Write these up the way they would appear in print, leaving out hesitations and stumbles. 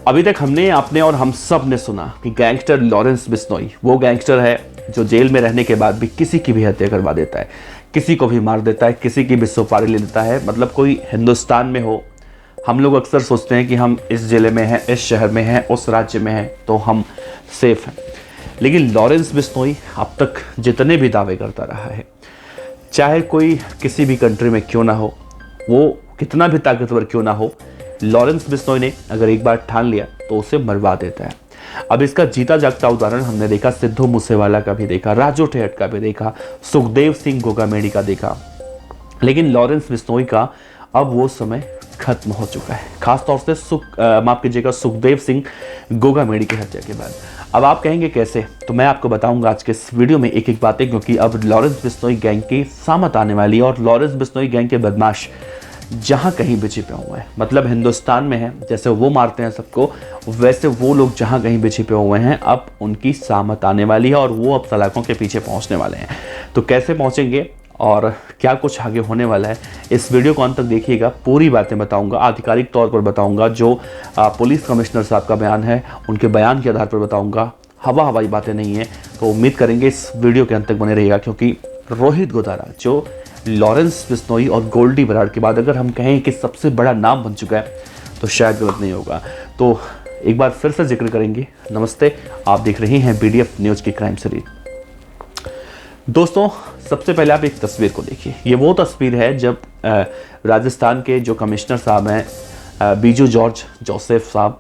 अभी तक हमने, आपने और हम सब ने सुना कि गैंगस्टर लॉरेंस बिश्नोई वो गैंगस्टर है जो जेल में रहने के बाद भी किसी की भी हत्या करवा देता है, किसी को भी मार देता है, किसी की भी सुपारी ले लेता है। मतलब कोई हिंदुस्तान में हो, हम लोग अक्सर सोचते हैं कि हम इस जिले में हैं, इस शहर में हैं, उस राज्य में हैं तो हम सेफ हैं। लेकिन लॉरेंस बिश्नोई अब तक जितने भी दावे करता रहा है, चाहे कोई किसी भी कंट्री में क्यों ना हो, वो कितना भी ताकतवर क्यों ना हो, लॉरेंस बिश्नोई ने अगर एक बार ठान लिया तो उसे मरवा देता है। अब इसका जीता जागता उदाहरण हमने देखा, सिद्धू मूसेवाला का भी देखा, राजू ठेहट का भी देखा, सुखदेव सिंह गोगामेड़ी का देखा। लेकिन लॉरेंस बिश्नोई का अब वो समय खत्म हो चुका है, खासतौर से माफ कीजिएगा, सुखदेव सिंह गोगामेड़ी की हत्या के बाद। अब आप कहेंगे कैसे, तो मैं आपको बताऊंगा आज के इस वीडियो में एक एक बातें, क्योंकि अब लॉरेंस बिश्नोई गैंग की सामत आने वाली है और लॉरेंस बिश्नोई गैंग के बदमाश जहाँ कहीं भी छिपे हुए हैं, मतलब हिंदुस्तान में है, जैसे वो मारते हैं सबको, वैसे वो लोग जहाँ कहीं भी छिपे हुए हैं अब उनकी सामत आने वाली है और वो अब सलाखों के पीछे पहुँचने वाले हैं। तो कैसे पहुँचेंगे और क्या कुछ आगे होने वाला है, इस वीडियो को अंत तक देखिएगा। पूरी बातें बताऊंगा, आधिकारिक तौर पर बताऊंगा, जो पुलिस कमिश्नर साहब का बयान है उनके बयान के आधार पर बताऊंगा, हवाई बातें नहीं है। तो उम्मीद करेंगे इस वीडियो के अंत तक बने रहिएगा, क्योंकि रोहित गोदारा जो लॉरेंस बिश्नोई और गोल्डी बराड़ के बाद अगर हम कहें कि सबसे बड़ा नाम बन चुका है तो शायद गलत नहीं होगा। तो एक बार फिर से जिक्र करेंगे। नमस्ते, आप देख रहे हैं BDF न्यूज़ की क्राइम सीरीज। दोस्तों, सबसे पहले आप एक तस्वीर को देखिए। ये वो तस्वीर है जब राजस्थान के जो कमिश्नर साहब हैं, बीजू जॉर्ज जोसेफ साहब,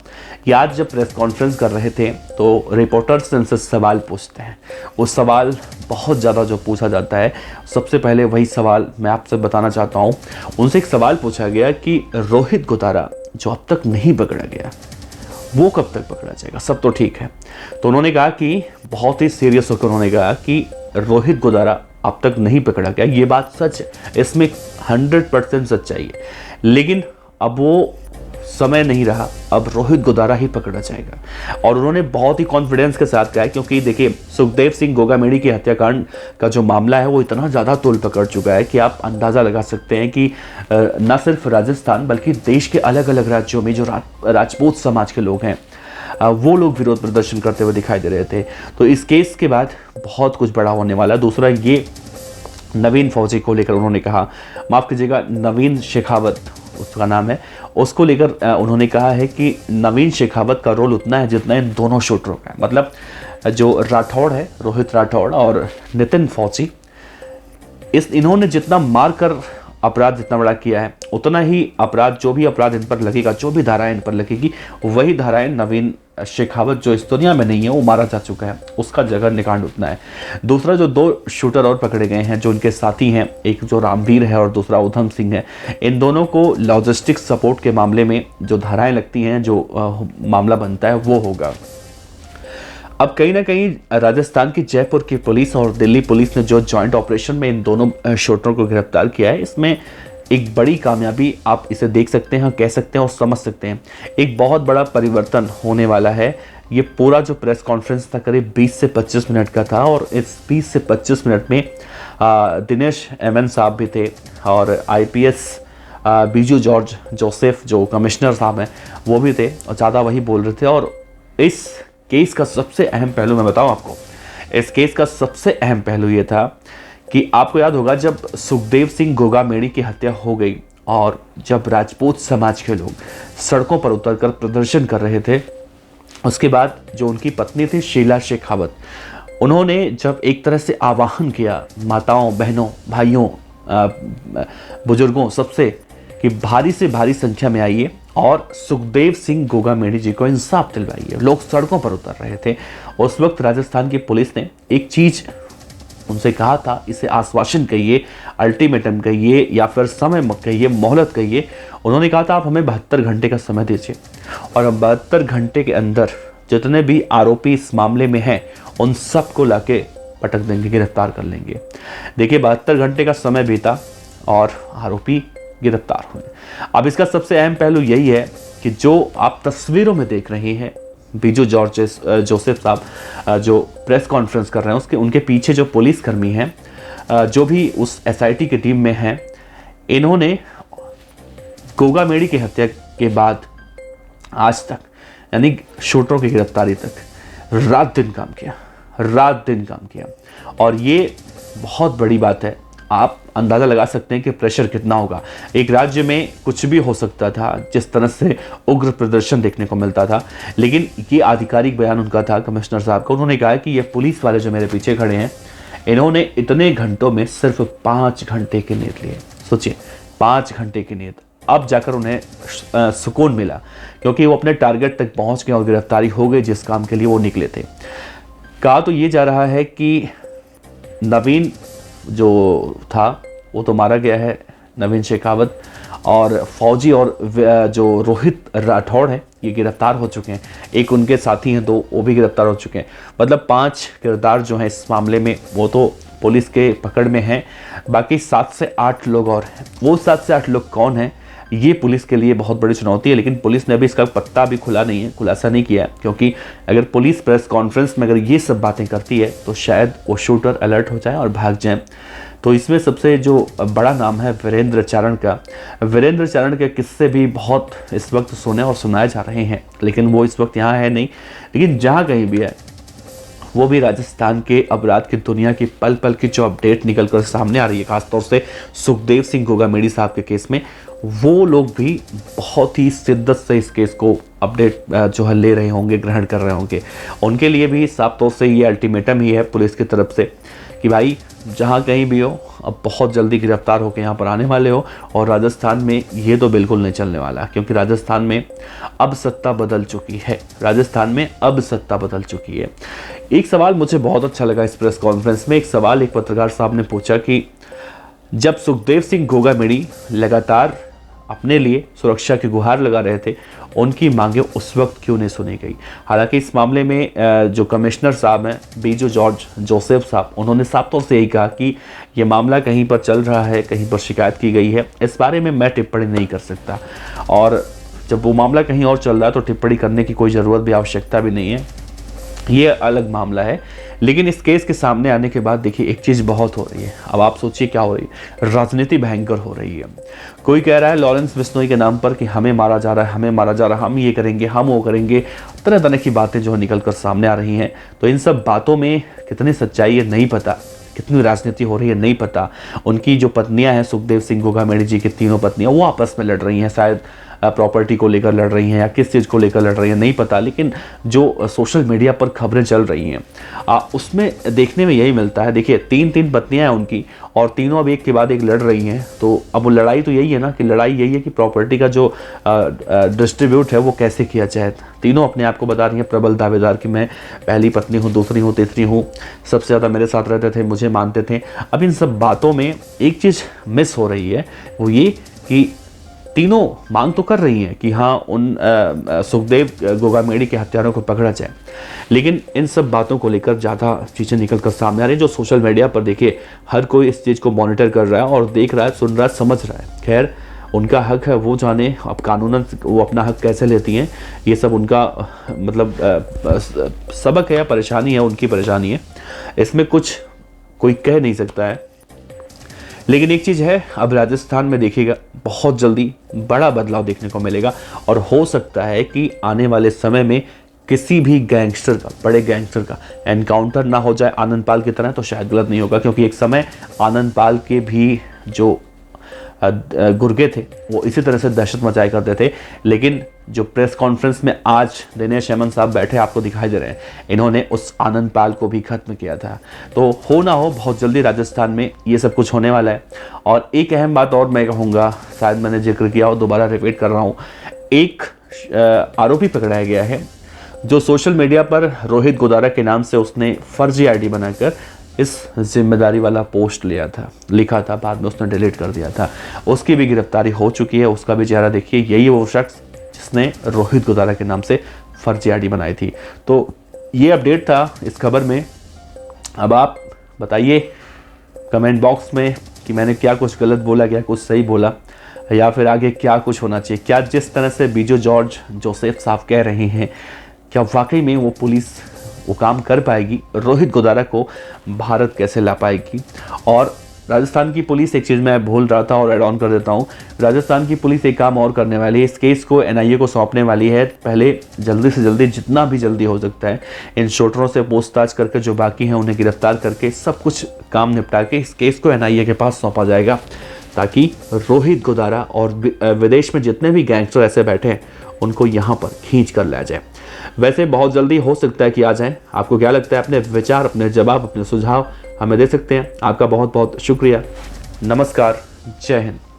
ये आज जब प्रेस कॉन्फ्रेंस कर रहे थे तो रिपोर्टर्स उनसे सवाल पूछते हैं। वो सवाल बहुत ज़्यादा जो पूछा जाता है, सबसे पहले वही सवाल मैं आपसे बताना चाहता हूँ। उनसे एक सवाल पूछा गया कि रोहित गोदारा जो अब तक नहीं पकड़ा गया वो कब तक पकड़ा जाएगा, सब तो ठीक है। तो उन्होंने कहा कि बहुत ही सीरियस होकर उन्होंने कहा कि रोहित गोदारा अब तक नहीं पकड़ा गया, ये बात सच है, इसमें 100% सच्चाई है। लेकिन अब वो समय नहीं रहा, अब रोहित गोदारा ही पकड़ा जाएगा। और उन्होंने बहुत ही कॉन्फिडेंस के साथ कहा, क्योंकि देखिए सुखदेव सिंह गोगामेड़ी के हत्याकांड का जो मामला है वो इतना ज़्यादा तूल पकड़ चुका है कि आप अंदाज़ा लगा सकते हैं कि न सिर्फ राजस्थान बल्कि देश के अलग अलग राज्यों में जो राजपूत समाज के लोग हैं वो लोग विरोध प्रदर्शन करते हुए दिखाई दे रहे थे। तो इस केस के बाद बहुत कुछ बड़ा होने वाला है। दूसरा, ये नवीन फौजी को लेकर उन्होंने कहा, माफ़ कीजिएगा, नवीन शेखावत उसका नाम है, उसको लेकर उन्होंने कहा है कि नवीन शेखावत का रोल उतना है जितना इन दोनों शूटरों का है। मतलब जो राठौड़ है, रोहित राठौड़ और नितिन फौजी, इन्होंने जितना मारकर अपराध जितना बड़ा किया है, उतना ही अपराध, जो भी अपराध इन पर लगेगा, जो भी धाराएं इन पर लगेगी, वही धाराएं नवीन शेखावत जो इस दुनिया में नहीं है, वो मारा जा चुका है, उसका जगह निकांड उतना है। दूसरा, जो 2 शूटर और पकड़े गए हैं जो इनके साथी हैं, एक जो रामवीर है और दूसरा उधम सिंह है, इन दोनों को लॉजिस्टिक्स सपोर्ट के मामले में जो धाराएं लगती हैं, जो मामला बनता है वो होगा। अब कहीं ना कहीं राजस्थान की जयपुर की पुलिस और दिल्ली पुलिस ने जो जॉइंट ऑपरेशन में इन दोनों शूटरों को गिरफ्तार किया है, इसमें एक बड़ी कामयाबी आप इसे देख सकते हैं, कह सकते हैं और समझ सकते हैं। एक बहुत बड़ा परिवर्तन होने वाला है। ये पूरा जो प्रेस कॉन्फ्रेंस था करीब 20 से 25 मिनट का था और इस 20 से 25 मिनट में दिनेश MN साहब भी थे और IPS बीजू जॉर्ज जोसेफ जो कमिश्नर साहब हैं वो भी थे और ज़्यादा वही बोल रहे थे। और इस केस का सबसे अहम पहलू मैं बताऊं आपको, इस केस का सबसे अहम पहलू ये था कि आपको याद होगा जब सुखदेव सिंह गोगामेड़ी की हत्या हो गई और जब राजपूत समाज के लोग सड़कों पर उतरकर प्रदर्शन कर रहे थे, उसके बाद जो उनकी पत्नी थी शीला शेखावत, उन्होंने जब एक तरह से आह्वान किया माताओं, बहनों, भाइयों, बुजुर्गों सबसे कि भारी से भारी संख्या में आइए और सुखदेव सिंह गोगामेड़ी जी को इंसाफ दिलवाइए। लोग सड़कों पर उतर रहे थे। उस वक्त राजस्थान की पुलिस ने एक चीज उनसे कहा था, इसे आश्वासन कहिए, अल्टीमेटम कहिए या फिर समय कहिए, मोहलत कहिए। उन्होंने कहा था आप हमें 72 घंटे का समय दीजिए और हम 72 घंटे के अंदर जितने भी आरोपी इस मामले में हैं उन सबको लाके पटक देंगे, गिरफ्तार कर लेंगे। देखिए 72 घंटे का समय बीता और आरोपी गिरफ्तार हुए। अब इसका सबसे अहम पहलू यही है कि जो आप तस्वीरों में देख रहे हैं, बीजू जॉर्ज जोसेफ साहब जो प्रेस कॉन्फ्रेंस कर रहे हैं, उसके उनके पीछे जो पुलिसकर्मी हैं, जो भी उस SIT की टीम में हैं, इन्होंने गोगामेड़ी की हत्या के बाद आज तक यानी शूटरों की गिरफ्तारी तक रात दिन काम किया, रात दिन काम किया। और ये बहुत बड़ी बात है। आप अंदाज़ा लगा सकते हैं कि प्रेशर कितना होगा। एक राज्य में कुछ भी हो सकता था, जिस तरह से उग्र प्रदर्शन देखने को मिलता था। लेकिन ये आधिकारिक बयान उनका था, कमिश्नर साहब का। उन्होंने कहा कि ये पुलिस वाले जो मेरे पीछे खड़े हैं, इन्होंने इतने घंटों में सिर्फ 5 घंटे की नींद लिए। सोचिए, 5 घंटे की नींद। अब जाकर उन्हें सुकून मिला, क्योंकि वो अपने टारगेट तक पहुंच गए और गिरफ्तारी हो गई जिस काम के लिए वो निकले थे। कहा तो ये जा रहा है कि नवीन जो था वो तो मारा गया है, नवीन शेखावत, और फौजी और जो रोहित राठौड़ है ये गिरफ्तार हो चुके हैं। एक उनके साथी हैं 2, वो भी गिरफ्तार हो चुके हैं। मतलब 5 किरदार जो हैं इस मामले में वो तो पुलिस के पकड़ में हैं। बाकी 7 से 8 लोग और हैं। वो 7 से 8 लोग कौन हैं, ये पुलिस के लिए बहुत बड़ी चुनौती है। लेकिन पुलिस ने अभी इसका पत्ता भी खुला नहीं है, खुलासा नहीं किया है। क्योंकि अगर पुलिस प्रेस कॉन्फ्रेंस में अगर ये सब बातें करती है तो शायद वो शूटर अलर्ट हो जाए और भाग जाए। तो इसमें सबसे जो बड़ा नाम है वीरेंद्र चारण का। वीरेंद्र चारण के किस्से भी बहुत इस वक्त सुने और सुनाए जा रहे हैं, लेकिन वो इस वक्त यहाँ है नहीं। लेकिन जहाँ कहीं भी है वो भी राजस्थान के अपराध की दुनिया की पल पल की जो अपडेट निकल कर सामने आ रही है, खासतौर से सुखदेव सिंह गोगामेडी साहब के केस में, वो लोग भी बहुत ही शिद्दत से इस केस को अपडेट जो है ले रहे होंगे, ग्रहण कर रहे होंगे। उनके लिए भी साफ तौर से ये अल्टीमेटम ही है पुलिस की तरफ से कि भाई जहाँ कहीं भी हो, अब बहुत जल्दी गिरफ्तार होकर यहाँ पर आने वाले हो। और राजस्थान में ये तो बिल्कुल नहीं चलने वाला, क्योंकि राजस्थान में अब सत्ता बदल चुकी है। राजस्थान में अब सत्ता बदल चुकी है। एक सवाल मुझे बहुत अच्छा लगा इस प्रेस कॉन्फ्रेंस में। एक सवाल एक पत्रकार साहब ने पूछा कि जब सुखदेव सिंह गोगामेडी लगातार अपने लिए सुरक्षा की गुहार लगा रहे थे, उनकी मांगे उस वक्त क्यों नहीं सुनी गई। हालांकि इस मामले में जो कमिश्नर साहब हैं बीजू जॉर्ज जोसेफ साहब, उन्होंने साफ तौर से यही कहा कि ये मामला कहीं पर चल रहा है, कहीं पर शिकायत की गई है, इस बारे में मैं टिप्पणी नहीं कर सकता। और जब वो मामला कहीं और चल रहा है तो टिप्पणी करने की कोई ज़रूरत भी, आवश्यकता भी नहीं है, ये अलग मामला है। लेकिन इस केस के सामने आने के बाद देखिए एक चीज़ बहुत हो रही है। अब आप सोचिए क्या हो रही है, राजनीति भयंकर हो रही है। कोई कह रहा है लॉरेंस बिश्नोई के नाम पर कि हमें मारा जा रहा है, हमें मारा जा रहा है, हम ये करेंगे, हम वो करेंगे। तरह तरह की बातें जो निकल कर सामने आ रही हैं। तो इन सब बातों में कितनी सच्चाई है नहीं पता, कितनी राजनीति हो रही है नहीं पता। उनकी जो पत्नियां हैं सुखदेव सिंह गोगामेडी जी की, तीनों पत्नियां, वो आपस में लड़ रही हैं, शायद प्रॉपर्टी को लेकर लड़ रही हैं या किस चीज़ को लेकर लड़ रही हैं नहीं पता। लेकिन जो सोशल मीडिया पर खबरें चल रही हैं उसमें देखने में यही मिलता है। देखिए 3 पत्नियां हैं उनकी, और तीनों अब एक के बाद एक लड़ रही हैं। तो अब वो लड़ाई तो यही है ना, कि लड़ाई यही है कि प्रॉपर्टी का जो डिस्ट्रीब्यूट है वो कैसे किया जाए। तीनों अपने आप को बता रही हैं प्रबल दावेदार कि मैं पहली पत्नी हूँ, दूसरी हूँ, तीसरी हूँ, सबसे ज़्यादा मेरे साथ रहते थे, मुझे मानते थे। अब इन सब बातों में एक चीज़ मिस हो रही है, वो ये कि तीनों मांग तो कर रही हैं कि हाँ उन सुखदेव गोगामेडी के हत्यारों को पकड़ा जाए। लेकिन इन सब बातों को लेकर ज़्यादा चीज़ें निकल कर सामने आ रही हैं। जो सोशल मीडिया पर देखिए हर कोई इस चीज़ को मॉनिटर कर रहा है और देख रहा है, सुन रहा है, समझ रहा है। खैर उनका हक है, वो जाने अब कानूनन वो अपना हक कैसे लेती हैं, ये सब उनका मतलब सबक है या परेशानी है, उनकी परेशानी है। इसमें कुछ कोई कह नहीं सकता है। लेकिन एक चीज़ है, अब राजस्थान में देखिएगा बहुत जल्दी बड़ा बदलाव देखने को मिलेगा। और हो सकता है कि आने वाले समय में किसी भी गैंगस्टर का, बड़े गैंगस्टर का एनकाउंटर ना हो जाए आनंद पाल की तरह, तो शायद गलत नहीं होगा। क्योंकि एक समय आनंद पाल के भी जो गुर्गे थे वो इसी तरह से दहशत मचाया करते थे। लेकिन जो प्रेस कॉन्फ्रेंस में आज दिनेश हेमन साहब बैठे आपको दिखाई दे रहे हैं, इन्होंने उस आनंद पाल को भी खत्म किया था। तो हो ना हो बहुत जल्दी राजस्थान में ये सब कुछ होने वाला है। और एक अहम बात और मैं कहूँगा, शायद मैंने जिक्र किया हो, दोबारा रिपीट कर रहा हूँ। एक आरोपी पकड़ाया गया है जो सोशल मीडिया पर रोहित गोदारा के नाम से उसने फर्जी आईडी बनाकर इस जिम्मेदारी वाला पोस्ट लिखा था, बाद में उसने डिलीट कर दिया था। उसकी भी गिरफ्तारी हो चुकी है, उसका भी चेहरा देखिए। यही वो शख्स जिसने रोहित गोदारा के नाम से फर्जी आईडी बनाई थी। तो ये अपडेट था इस खबर में। अब आप बताइए कमेंट बॉक्स में कि मैंने क्या कुछ गलत बोला, क्या कुछ सही बोला, या फिर आगे क्या कुछ होना चाहिए। क्या जिस तरह से बीजू जॉर्ज जोसेफ साहब कह रहे हैं, क्या वाकई में वो पुलिस वो काम कर पाएगी, रोहित गोदारा को भारत कैसे ला पाएगी, और राजस्थान की पुलिस, एक चीज़ मैं भूल रहा था और ऐड ऑन कर देता हूँ, राजस्थान की पुलिस एक काम और करने वाली है, इस केस को एनआईए को सौंपने वाली है। पहले जल्दी से जल्दी, जितना भी जल्दी हो सकता है, इन शूटरों से पूछताछ करके जो बाकी हैं उन्हें गिरफ्तार करके सब कुछ काम निपटा के इस केस को एनआईए के पास सौंपा जाएगा, ताकि रोहित गोदारा और विदेश में जितने भी गैंगस्टर ऐसे बैठे हैं उनको यहाँ पर खींच कर लाया जाए। वैसे बहुत जल्दी हो सकता है कि आ जाएं। आपको क्या लगता है? अपने विचार, अपने जवाब, अपने सुझाव हमें दे सकते हैं। आपका बहुत बहुत शुक्रिया। नमस्कार, जय हिंद।